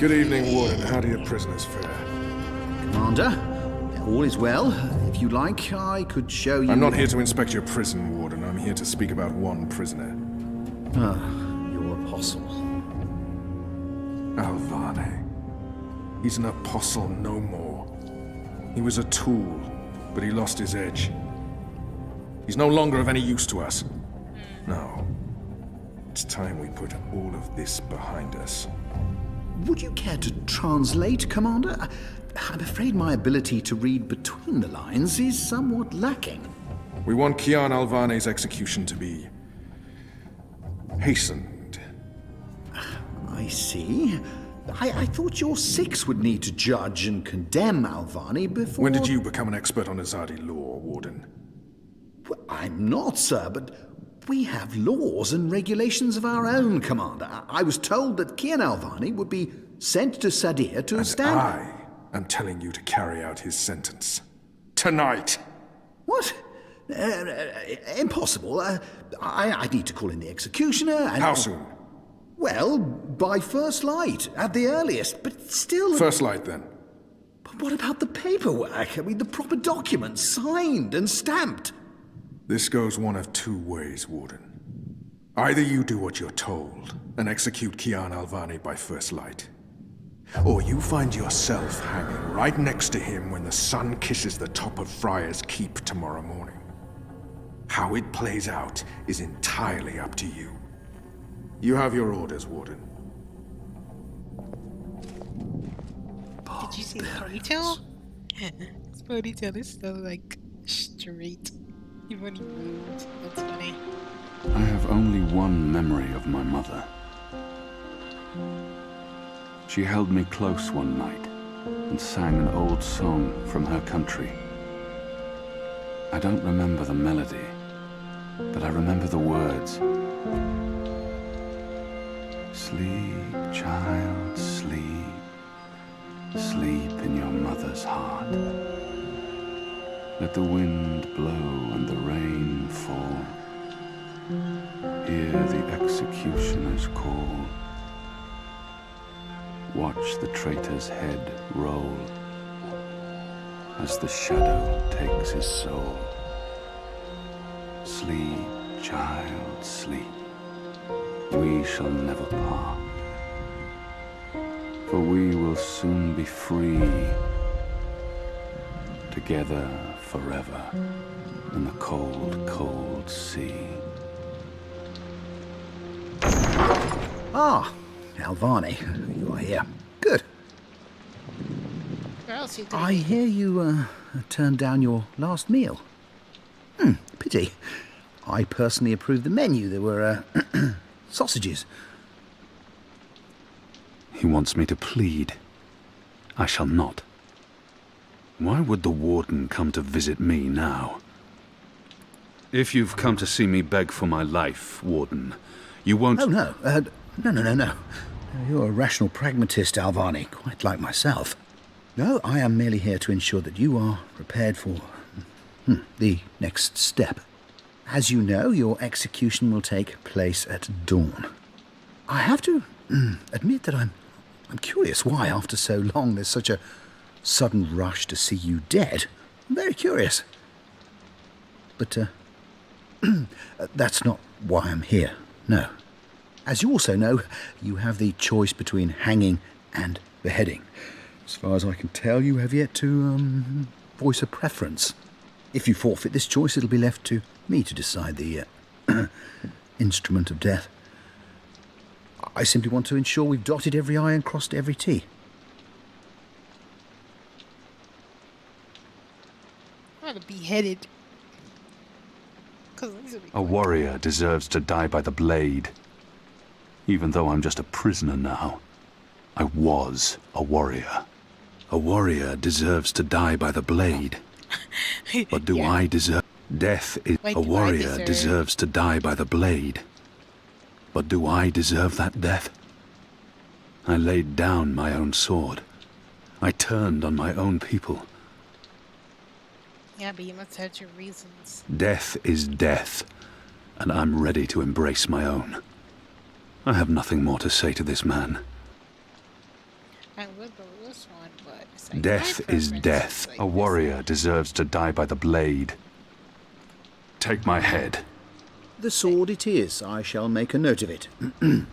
Good evening, Warden. How do your prisoners fare? Commander, all is well. If you like, I could show you... I'm not here to inspect your prison, Warden. I'm here to speak about one prisoner. Ah, your apostle. Alvane. He's an apostle no more. He was a tool, but he lost his edge. He's no longer of any use to us. No. It's time we put all of this behind us. Would you care to translate, Commander? I'm afraid my ability to read between the lines is somewhat lacking. We want Kian Alvane's execution to be... hastened. I see. I thought your six would need to judge and condemn Alvane before... When did you become an expert on Azadi law, Warden? Well, I'm not, sir, but we have laws and regulations of our own, Commander. I was told that Kian Alvane would be sent to Sadir to stand... I am telling you to carry out his sentence. Tonight! What? Impossible. I need to call in the executioner and... How soon? Well, by first light, at the earliest, but still... First light, then. But what about the paperwork? I mean, the proper documents, signed and stamped. This goes one of two ways, Warden. Either you do what you're told and execute Kian Alvane by first light, or you find yourself hanging right next to him when the sun kisses the top of Friar's Keep tomorrow morning. How it plays out is entirely up to you. You have your orders, Warden. Did you see the ponytail? His ponytail is so, like, straight. Even when he moved. That's funny. I have only one memory of my mother. She held me close one night and sang an old song from her country. I don't remember the melody, but I remember the words. Sleep, child, sleep. Sleep in your mother's heart. Let the wind blow and the rain fall. Hear the executioner's call. Watch the traitor's head roll as the shadow takes his soul. Sleep, child, sleep. We shall never part, for we will soon be free, together forever in the cold, cold sea. Ah, Alvane, you are here. Good. Where else you I hear you turned down your last meal. Pity. I personally approved the menu. There were sausages. He wants me to plead. I shall not. Why would the warden come to visit me now? If you've come to see me beg for my life, Warden, you won't... Oh, no. No. You're a rational pragmatist, Alvane, quite like myself. No, I am merely here to ensure that you are prepared for the next step. As you know, your execution will take place at dawn. I have to admit that I'm curious why, after so long, there's such a sudden rush to see you dead. I'm very curious. But that's not why I'm here, no. As you also know, you have the choice between hanging and beheading. As far as I can tell, you have yet to voice a preference. If you forfeit this choice, it'll be left to me to decide the instrument of death. I simply want to ensure we've dotted every I and crossed every T. I'm gonna be beheaded. A warrior deserves to die by the blade. Even though I'm just a prisoner now, I was a warrior. A warrior deserves to die by the blade. But do I deserve... Death is... Like, a warrior deserves to die by the blade. But do I deserve that death? I laid down my own sword. I turned on my own people. Yeah, but you must have your reasons. Death is death, and I'm ready to embrace my own. I have nothing more to say to this man. go with this one, but it's like Death my is preference death. like A this. warrior deserves to die by the blade. Take my head. The sword it is. I shall make a note of it. We're You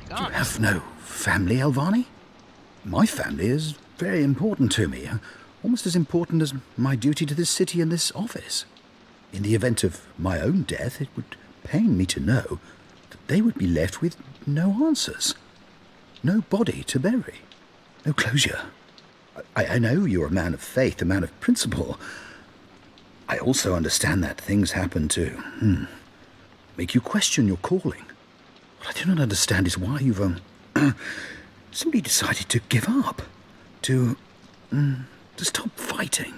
gone. have no family, Alvani? My family is very important to me. Almost as important as my duty to this city and this office. In the event of my own death, it would pain me to know that they would be left with no answers. No body to bury. No closure. I know you're a man of faith, a man of principle. I also understand that things happen to make you question your calling. What I do not understand is why you've simply decided to give up. To stop fighting.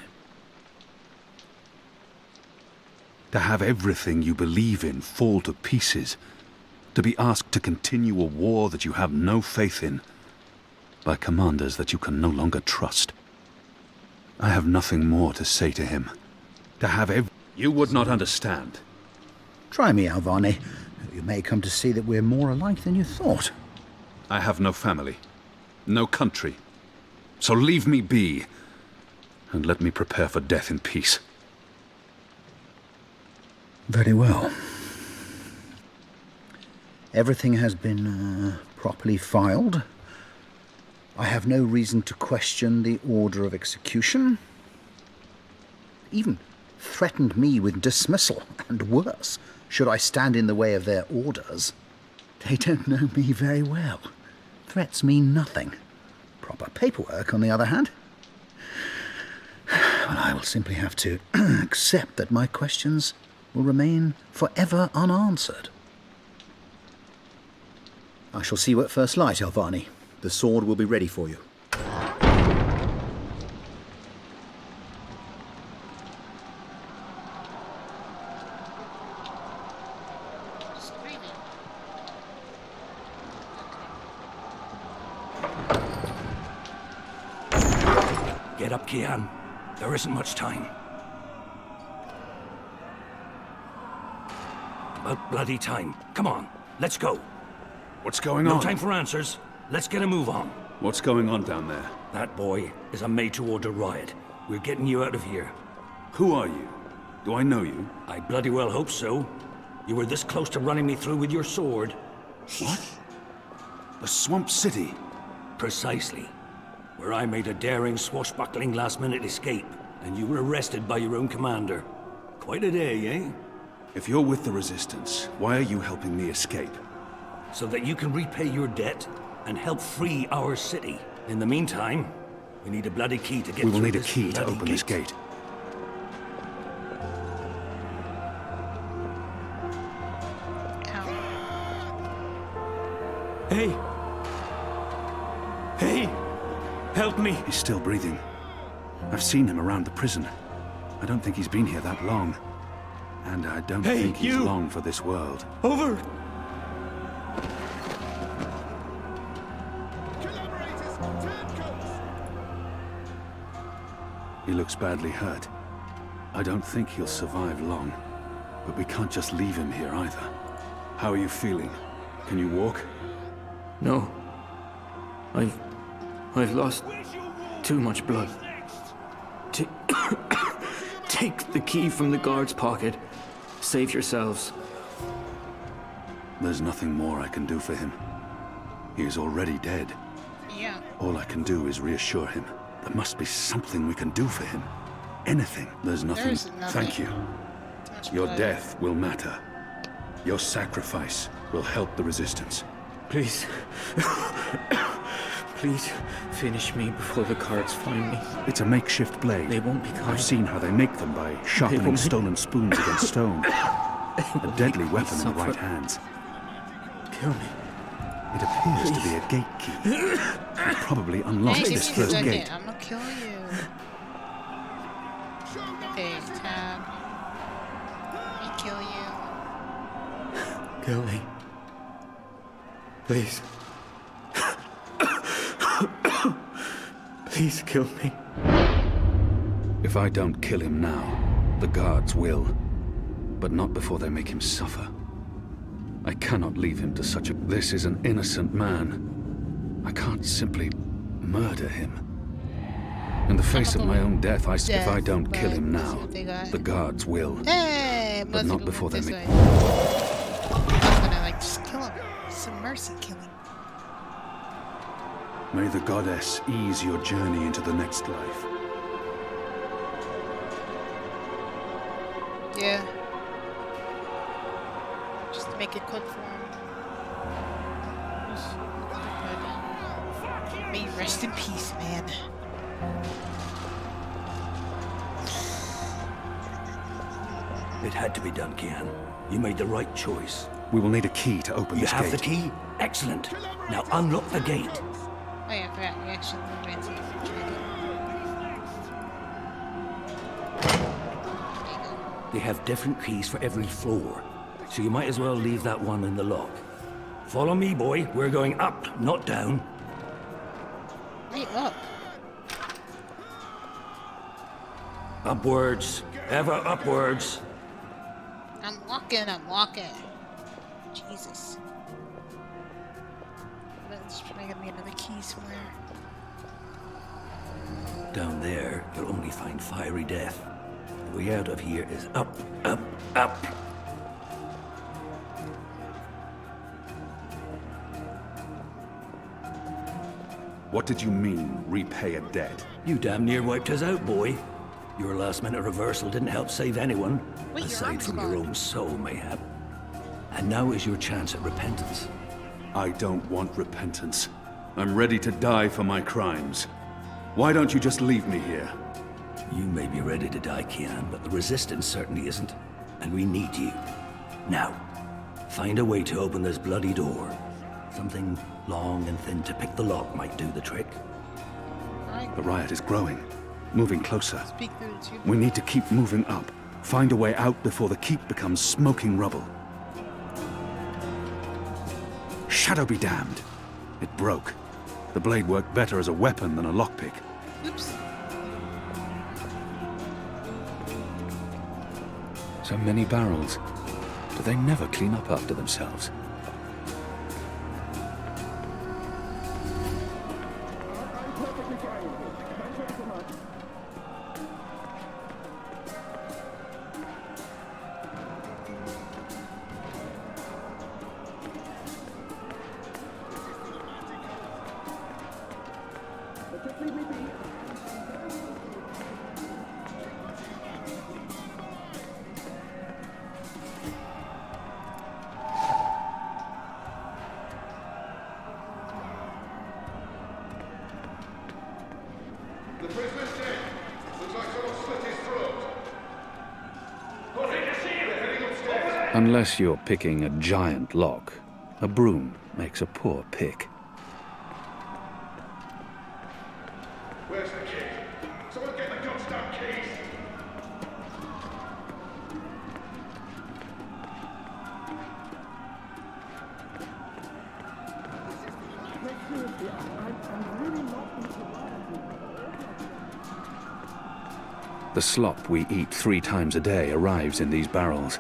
To have everything you believe in fall to pieces. To be asked to continue a war that you have no faith in. By commanders that you can no longer trust. I have nothing more to say to him. To have You would not understand. Try me, Alvani. You may come to see that we're more alike than you thought. I have no family. No country. So leave me be. And let me prepare for death in peace. Very well. Everything has been properly filed. I have no reason to question the order of execution. Even threatened me with dismissal, and worse, should I stand in the way of their orders. They don't know me very well. Threats mean nothing. Proper paperwork, on the other hand. Well, I will simply have to accept that my questions will remain forever unanswered. I shall see you at first light, Alvani. The sword will be ready for you. Screaming. Get up, Kian. There isn't much time. About bloody time. Come on, let's go. What's going No on? time for answers. Let's get a move on. What's going on down there? That boy is a made-to-order riot. We're getting you out of here. Who are you? Do I know you? I bloody well hope so. You were this close to running me through with your sword. What? The Swamp City? Precisely. Where I made a daring, swashbuckling last-minute escape, and you were arrested by your own commander. Quite a day, eh? If you're with the Resistance, why are you helping me escape? So that you can repay your debt and help free our city. In the meantime, we need a bloody key to get We will through need a this key to bloody open this gate. Ow. Hey! Hey! Help me! He's still breathing. I've seen him around the prison. I don't think he's been here that long. And I don't Hey, think he's you! long for this world. Over! He looks badly hurt. I don't think he'll survive long. But we can't just leave him here either. How are you feeling? Can you walk? No. I've lost too much blood. Take the key from the guard's pocket. Save yourselves. There's nothing more I can do for him. He is already dead. Yeah. All I can do is reassure him. There must be something we can do for him. Anything. There's nothing. There's nothing. Thank you. Too much Your blood. death will matter. Your sacrifice will help the Resistance. Please. Please finish me before the guards find me. It's a makeshift blade. They won't be kind. I've seen how they make them by sharpening won't be- stolen spoons against stone. A deadly weapon in the suffer. right hands. Kill me. It appears to be a gate key. It probably unlocks Hey, this give me a first second. gate. I'm gonna kill you. Okay, tab. Let me kill you. Kill me. Please. Please kill me. If I don't kill him now, the guards will. But not before they make him suffer. I cannot leave him to such a... This is an innocent man. I can't simply Murder him. In the face of my own death, if I don't kill him Let's see now, what they got. the guards will. Hey, But most not people before went they this make... way. I was gonna like just kill him. Some mercy killing. May the goddess ease your journey into the next life. Yeah. Just to make it quick for him. May you rest in peace, man. It had to be done, Kian. You made the right choice. We will need a key to open You this have gate. the key? Excellent. Now unlock the gate. Oh yeah, I forgot. We actually advanced it. They have different keys for every floor, so you might as well leave that one in the lock. Follow me, boy. We're going up, not down. Wait, up. Upwards. Ever upwards. I'm walking. Jesus. There's probably gonna be another key somewhere. Down there, you'll only find fiery death. The way out of here is up, up, up. What did you mean, repay a debt? You damn near wiped us out, boy. Your last-minute reversal didn't help save anyone, Wait, your aside arm's from gone. your own soul, mayhap. And now is your chance at repentance. I don't want repentance. I'm ready to die for my crimes. Why don't you just leave me here? You may be ready to die, Kian, but the Resistance certainly isn't. And we need you. Now, find a way to open this bloody door. Something long and thin to pick the lock might do the trick. Alright, The riot is growing, moving closer. speak through the tube. We need to keep moving up. Find a way out before the keep becomes smoking rubble. Shadow be damned. It broke. The blade worked better as a weapon than a lockpick. Oops. So many barrels. Do they never clean up after themselves? The prisoner's dead. Looks like someone slit his throat. They're heading upstairs. Unless you're picking a giant lock, a broom makes a poor pick. Where's the key? Someone get the goddamn keys. The slop we eat 3 times a day arrives in these barrels.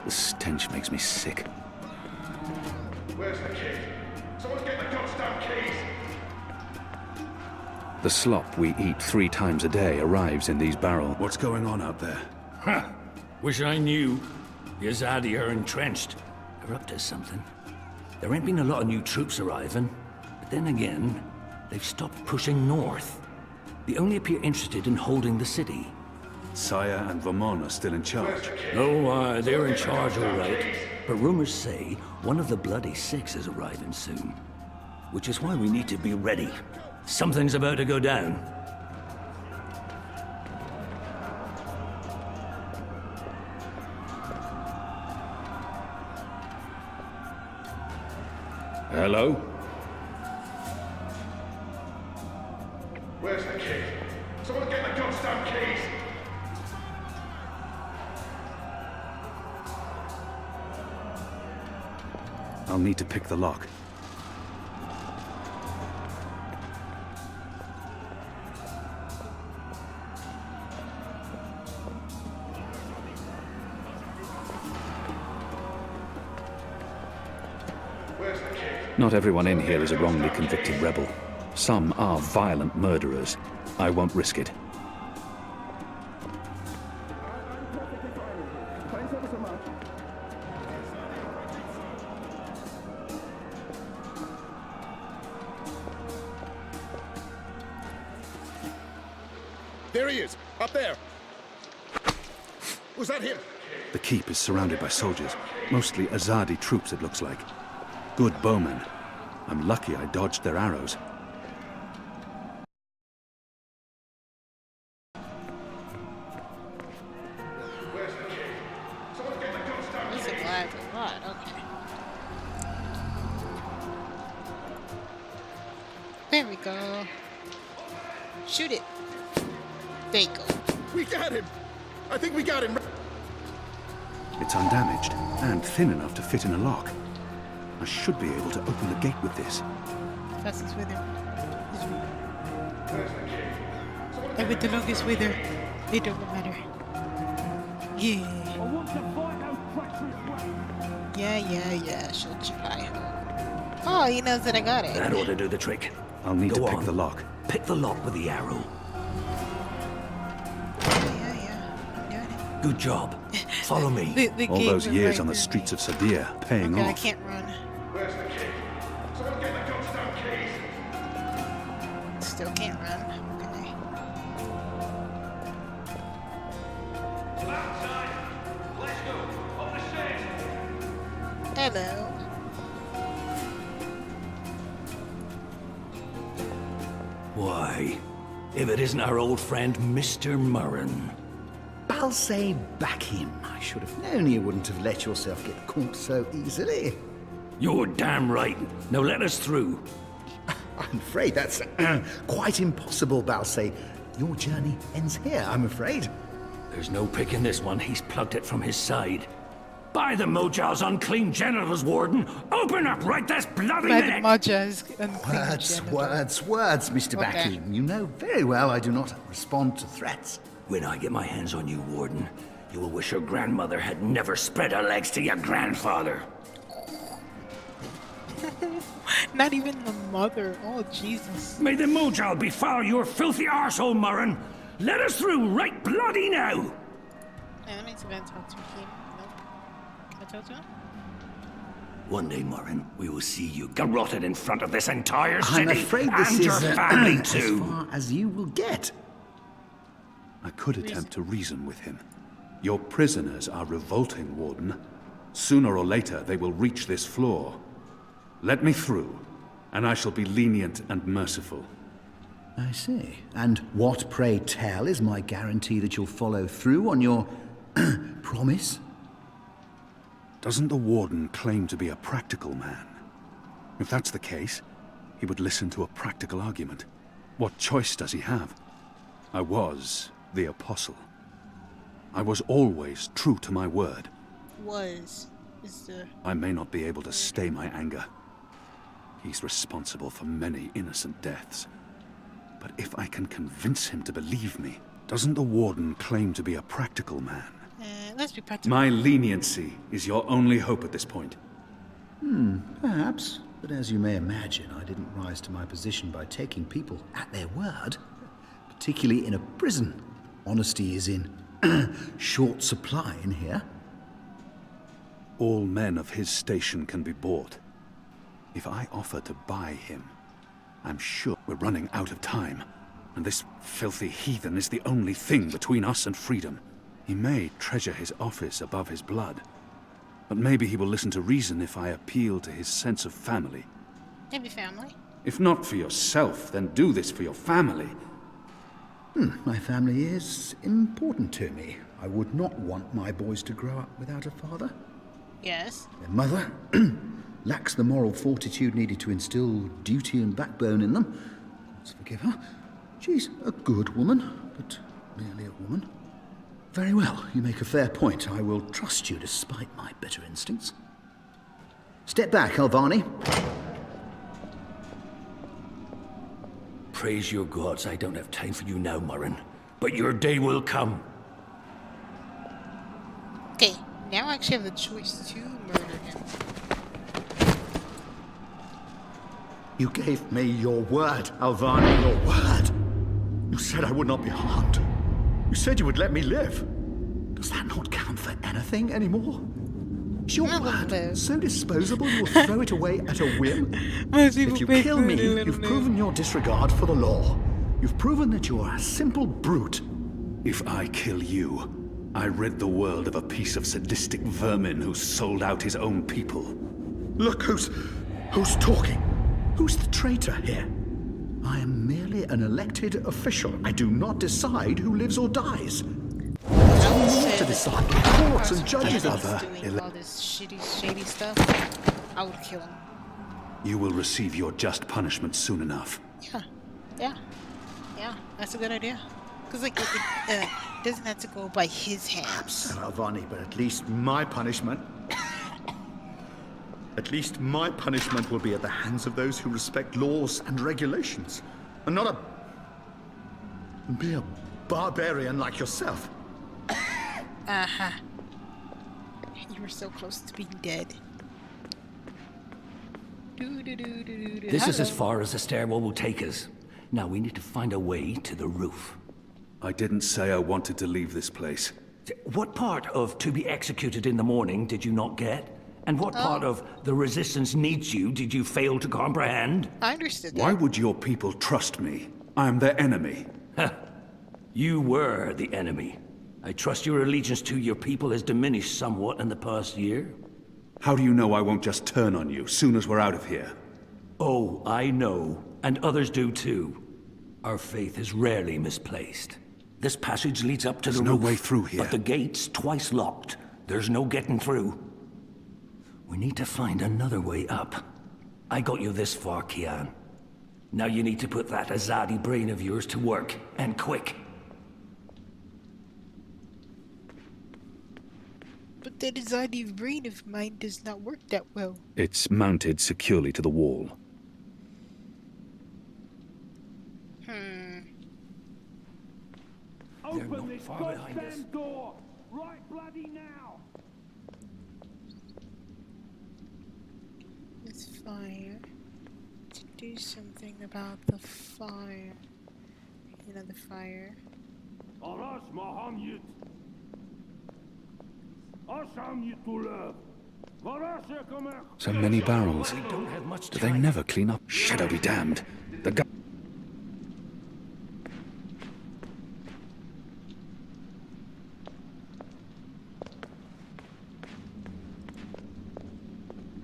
The stench makes me sick. Where's the key? Someone get the goddamn keys. The slop we eat 3 times a day arrives in these barrels. What's going on out there? Ha! Wish I knew. The Azadi are entrenched. They're up to something. There ain't been a lot of new troops arriving, but then again, they've stopped pushing north. They only appear interested in holding the city. Saya and Vermon are still in charge. Oh, they're in charge, all right. But rumors say one of the Bloody Six is arriving soon. Which is why we need to be ready. Something's about to go down. Hello? Where's the key? Someone get the goddamn keys. I'll need to pick the lock. Where's the key? Not everyone in here is a wrongly convicted rebel. Some are violent murderers. I won't risk it. There he is, up there. Was that him? The keep is surrounded by soldiers, mostly Azadi troops, it looks like. Good bowmen. I'm lucky I dodged their arrows. This is a lot, okay. There we go. Shoot it. There you go. We got him! I think we got him! It's undamaged, and thin enough to fit in a lock. I should be able to open the gate with this. Fastest wither. And with the longest wither, it don't matter. Yeah. Yeah. Shut your eye hole. Oh, he knows that I got it. That ought to do the trick. I'll need Go to pick on. the lock. Pick the lock with the arrow. Yeah. I'm doing it. Good job. Follow me. The All gate those was years right on the through streets me. of Sadir, paying Okay, I off. can't run. Where's the key? Someone get the ghost down keys! Still can't run. Okay. Hello. Why, if it isn't our old friend, Mr. Murren. Balsay Bakim. I should have known you wouldn't have let yourself get caught so easily. You're damn right. Now let us through. I'm afraid that's quite impossible, Balsay. Your journey ends here, I'm afraid. There's no picking this one. He's plugged it from his side. By the Mojal's unclean genitals, Warden! Open up right this bloody By the minute! Maja's unclean Words, Mr. Okay. Bakim. You know very well I do not respond to threats. When I get my hands on you, Warden, you will wish your grandmother had never spread her legs to your grandfather. Not even the mother. Oh, Jesus. May the Mojal befoul your filthy arsehole, Murren! Let us through right bloody now! Yeah, let me see if I can talk to him. Nope. Can I talk to him? One day, Murren, we will see you garroted in front of this entire city I'm afraid this and is your family as too. far as you will get. I could attempt to reason with him. Your prisoners are revolting, Warden. Sooner or later, they will reach this floor. Let me through, and I shall be lenient and merciful. I see. And what, pray tell, is my guarantee that you'll follow through on your promise? Doesn't the Warden claim to be a practical man? If that's the case, he would listen to a practical argument. What choice does he have? I was the Apostle. I was always true to my word. Was. Is the. I may not be able to stay my anger. He's responsible for many innocent deaths. But if I can convince him to believe me, doesn't the Warden claim to be a practical man? Let's be practical. My leniency is your only hope at this point. Perhaps. But as you may imagine, I didn't rise to my position by taking people at their word. Particularly in a prison. Honesty is in short supply in here. All men of his station can be bought. If I offer to buy him, I'm sure we're running out of time. And this filthy heathen is the only thing between us and freedom. He may treasure his office above his blood. But maybe he will listen to reason if I appeal to his sense of family. Maybe family. If not for yourself, then do this for your family. My family is important to me. I would not want my boys to grow up without a father. Yes. Their mother lacks the moral fortitude needed to instill duty and backbone in them. Let's forgive her. She's a good woman, but merely a woman. Very well, you make a fair point. I will trust you despite my better instincts. Step back, Alvani. Praise your gods, I don't have time for you now, Murren. But your day will come. Okay, now I actually have the choice to murder him. You gave me your word, Alvani, your word. You said I would not be harmed. You said you would let me live. Does that not count for anything anymore? Is your word so disposable you'll throw it away at a whim? If you kill me, you've proven your disregard for the law. You've proven that you are a simple brute. If I kill you, I rid the world of a piece of sadistic vermin who sold out his own people. Look who's talking. Who's the traitor here? I am merely an elected official. I do not decide who lives or dies. To decide. Courts and judges are doing all this shady stuff, I would kill him. You will receive your just punishment soon enough. Yeah, that's a good idea. Because, like, it doesn't have to go by his hands. Alvani, but at least my punishment... At least my punishment will be at the hands of those who respect laws and regulations. And not a mere barbarian like yourself. You were so close to being dead. This is as far as the stairwell will take us. Now we need to find a way to the roof. I didn't say I wanted to leave this place. What part of to be executed in the morning did you not get? And what part of the resistance needs you did you fail to comprehend? I understood that. Why would your people trust me? I am their enemy. You were the enemy. I trust your allegiance to your people has diminished somewhat in the past year. How do you know I won't just turn on you soon as we're out of here? Oh, I know. And others do too. Our faith is rarely misplaced. This passage leads up to the roof. There's no way through here. But the gate's twice locked. There's no getting through. We need to find another way up. I got you this far, Kian. Now you need to put that Azadi brain of yours to work, and quick. But that Azadi brain of mine does not work that well. It's mounted securely to the wall. Open this goddamn door! Right bloody now! This fire. To do something about the fire. You know, the fire. So many barrels. We don't have much Do time. they never clean up? Shadow be damned. The gu-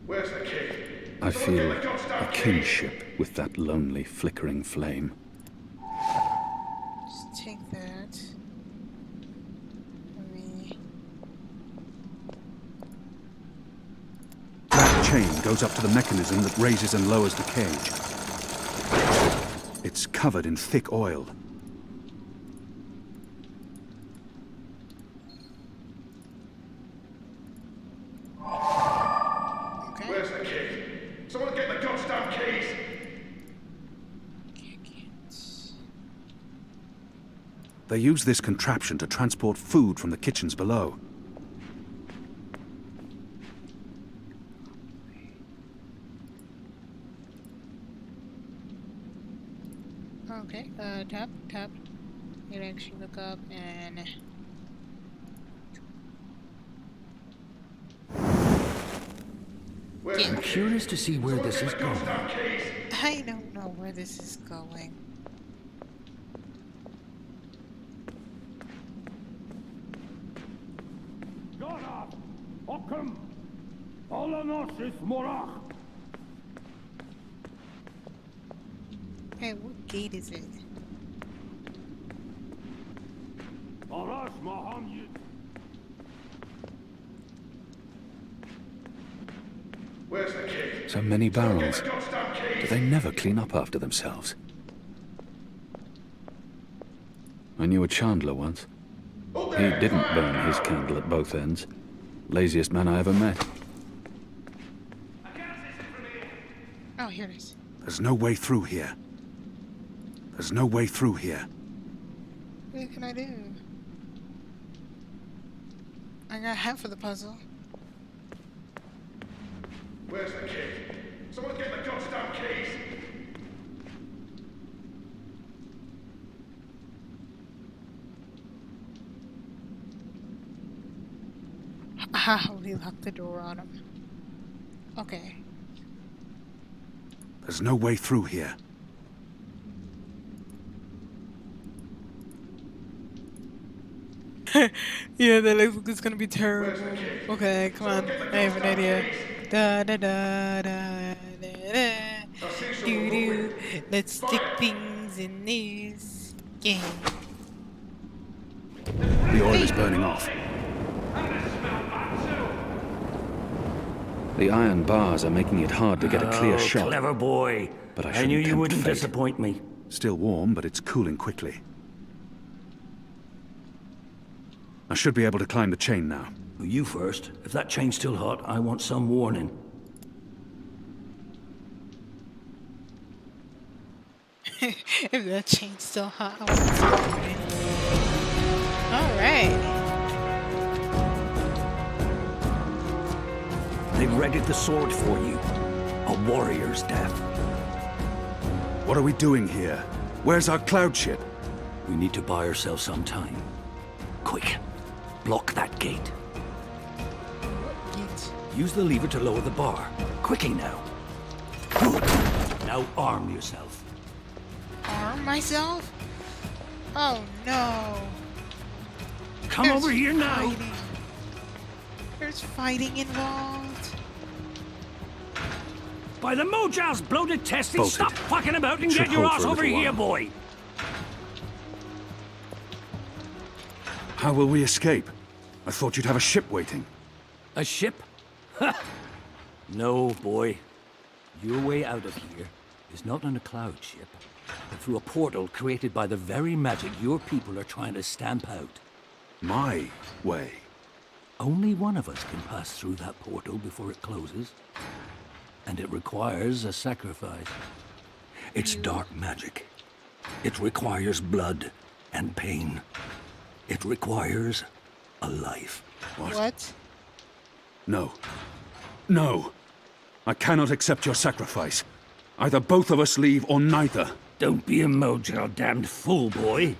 Where's the key? I feel a kinship with that lonely, flickering flame. Just take that. That chain goes up to the mechanism that raises and lowers the cage. It's covered in thick oil. Okay. Where's the key? Someone get the goddamn keys! They use this contraption to transport food from the kitchens below. Okay, tap. You actually look up and... Where's I'm curious to see where this is going. I don't know where this is going. Hey, what gate is it? Where's the key? So many barrels. Do they never clean up after themselves? I knew a chandler once. He didn't burn his candle at both ends. Laziest man I ever met. Oh, here it is. There's no way through here. There's no way through here. What can I do? I got half of the puzzle. Where's the key? Someone get the goddamn keys! Ah, we locked the door on him. Okay. There's no way through here. Yeah, that looks like it's gonna be terrible. Okay, come on. I have an idea. Da da da da da da. Doo doo. Let's stick things in this game. The oil is burning off. The iron bars are making it hard to get a clear shot. Clever boy. But I I shouldn't knew you tempt wouldn't fate. disappoint me. Still warm, but it's cooling quickly. I should be able to climb the chain now. You first. If that chain's still hot, I want some warning. If that chain's still hot, I want something. Alright. They've readied the sword for you. A warrior's death. What are we doing here? Where's our cloud ship? We need to buy ourselves some time. Quick. Block that gate. Yeet. Use the lever to lower the bar. Quickly now. Good. Now arm yourself. Arm myself? Oh no. Come There's over here now. fighting. There's fighting involved. By the Mojal's bloated testes, Bolted. stop fucking about and Should get your hold ass for a over little here, while. boy. How will we escape? I thought you'd have a ship waiting. A ship? Ha! No, boy. Your way out of here is not on a cloud ship, but through a portal created by the very magic your people are trying to stamp out. My way. Only one of us can pass through that portal before it closes. And it requires a sacrifice. It's dark magic. It requires blood and pain. It requires a life. What? No. No. I cannot accept your sacrifice. Either both of us leave or neither. Don't be a Mojal damned fool, boy.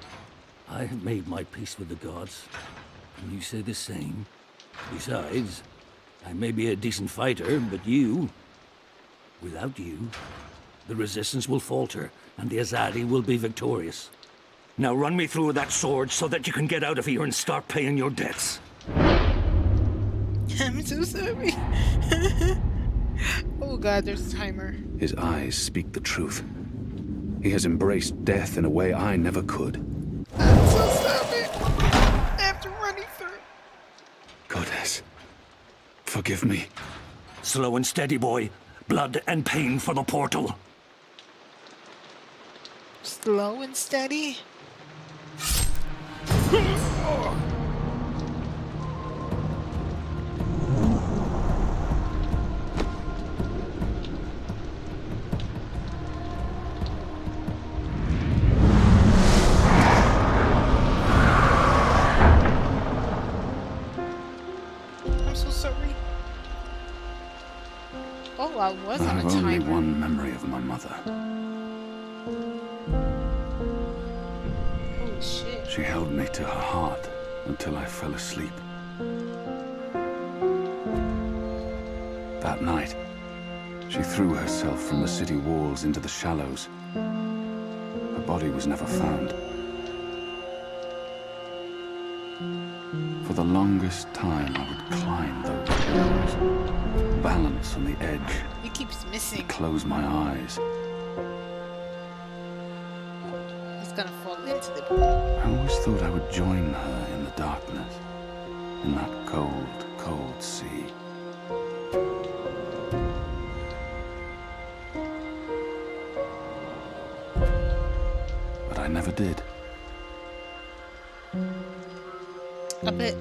I have made my peace with the gods. And you say the same. Besides, I may be a decent fighter, but you... Without you, the resistance will falter, and the Azadi will be victorious. Now run me through that sword so that you can get out of here and start paying your debts. I'm so sorry. Oh god, there's a timer. His eyes speak the truth. He has embraced death in a way I never could. I'm so sorry. After running through. Goddess, forgive me. Slow and steady, boy. Blood and pain for the portal. Slow and steady. I'm so sorry. Oh, I was I on a have only timer. one memory of my mother. Holy shit. She held me to her heart until I fell asleep. That night, she threw herself from the city walls into the shallows. Her body was never found. For the longest time, I would climb those hills, balance on the edge, He keeps missing. close my eyes. He's gonna fall into the pool. I always thought I would join her in the darkness, in that cold, cold sea. But I never did. I bet,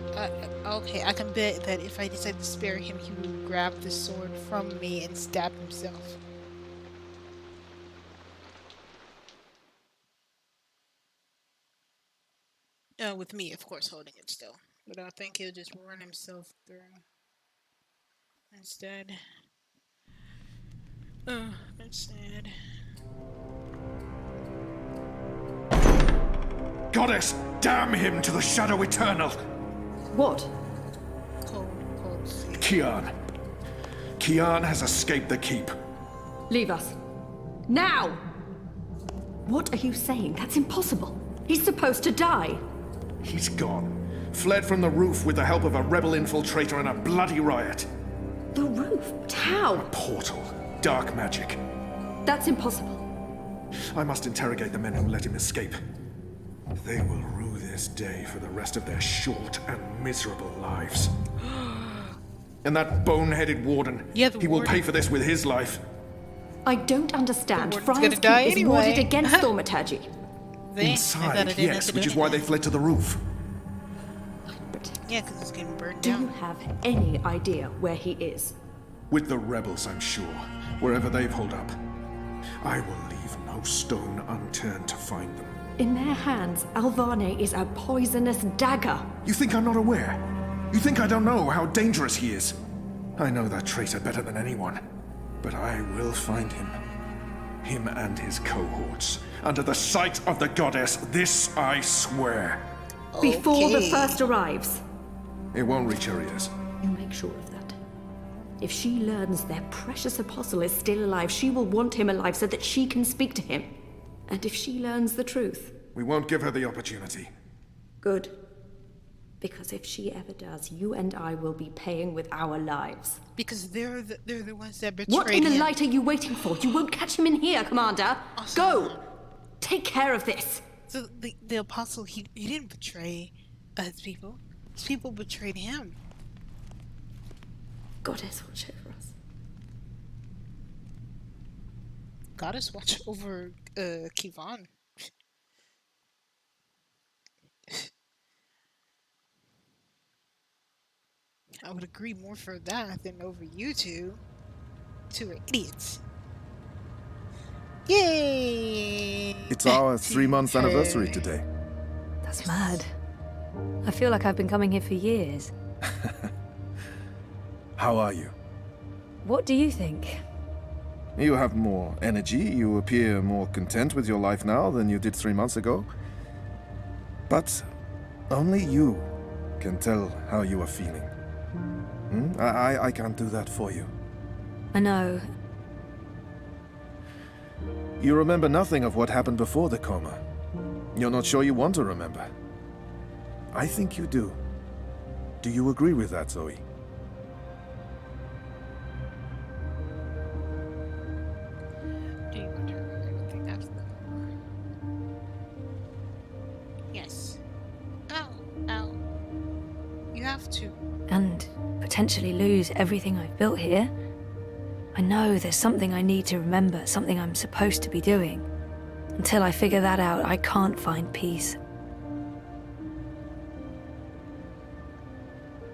okay, I can bet that if I decide to spare him, he will grab the sword from me and stab himself. With me, of course, holding it still. But I think he'll just run himself through instead. Oh, that's sad. Goddess, damn him to the shadow eternal! What? Cold, Kian. Kian has escaped the keep. Leave us. Now! What are you saying? That's impossible. He's supposed to die. He's gone. Fled from the roof with the help of a rebel infiltrator in a bloody riot. The roof? But how? Portal. Dark magic. That's impossible. I must interrogate the men who let him escape. They will rue this day for the rest of their short and miserable lives. And that boneheaded warden, Yeah, the he will warden. pay for this with his life. I don't understand. The warden's Friar's gonna die Keep is anyway. warded against thaumaturgy. See? I thought I Inside, didn't have yes, to do which is why they anything. fled to the roof. But Yeah, because it's getting burned do you down. have any idea where he is? With the rebels, I'm sure. Wherever they've holed up. I will leave no stone unturned to find them. In their hands, Alvane is a poisonous dagger. You think I'm not aware? You think I don't know how dangerous he is? I know that traitor better than anyone. But I will find him. Him and his cohorts. Under the sight of the goddess, this I swear. Before the Okay. first arrives. It won't reach her ears. You make sure of that. If she learns their precious apostle is still alive, she will want him alive so that she can speak to him. And if she learns the truth, We won't give her the opportunity. good. Because if she ever does, you and I will be paying with our lives. Because they're the ones that betrayed What in the him. light are you waiting for? You won't catch him in here, Commander. Go! Take care of this. So the apostle, he didn't betray his people. His people betrayed him. Goddess, watch over us. Goddess watch over Kivan. I would agree more for that than over you two. Two are idiots. Yay! It's our To 3-month anniversary her. today. That's mad. I feel like I've been coming here for years. How are you? What do you think? You have more energy, you appear more content with your life now than you did 3 months ago. But only you can tell how you are feeling. I can't do that for you. I know. You remember nothing of what happened before the coma. You're not sure you want to remember. I think you do. Do you agree with that, Zoe? Do you want to remember anything after the war? Yes. Ow, ow. You have to. And potentially lose everything I've built here. I know there's something I need to remember, something I'm supposed to be doing. Until I figure that out, I can't find peace.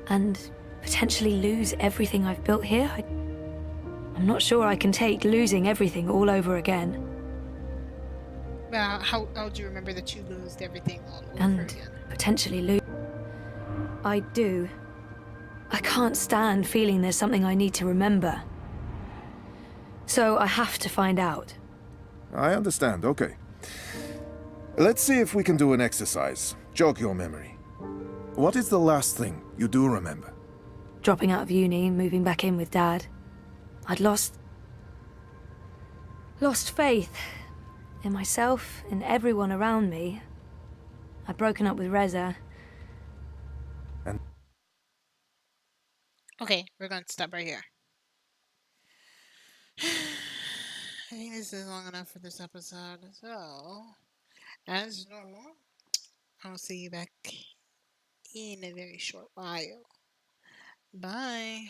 And potentially lose everything I've built here? I'm not sure I can take losing everything all over again. How do you remember that you lost everything all over And again? potentially lose. I do. I can't stand feeling there's something I need to remember. So I have to find out. I understand, okay. Let's see if we can do an exercise. Jog your memory. What is the last thing you do remember? Dropping out of uni, moving back in with Dad. I'd lost faith in myself, in everyone around me. I'd broken up with Reza. Okay, we're going to stop right here. I think this is long enough for this episode. So, as normal, I'll see you back in a very short while. Bye.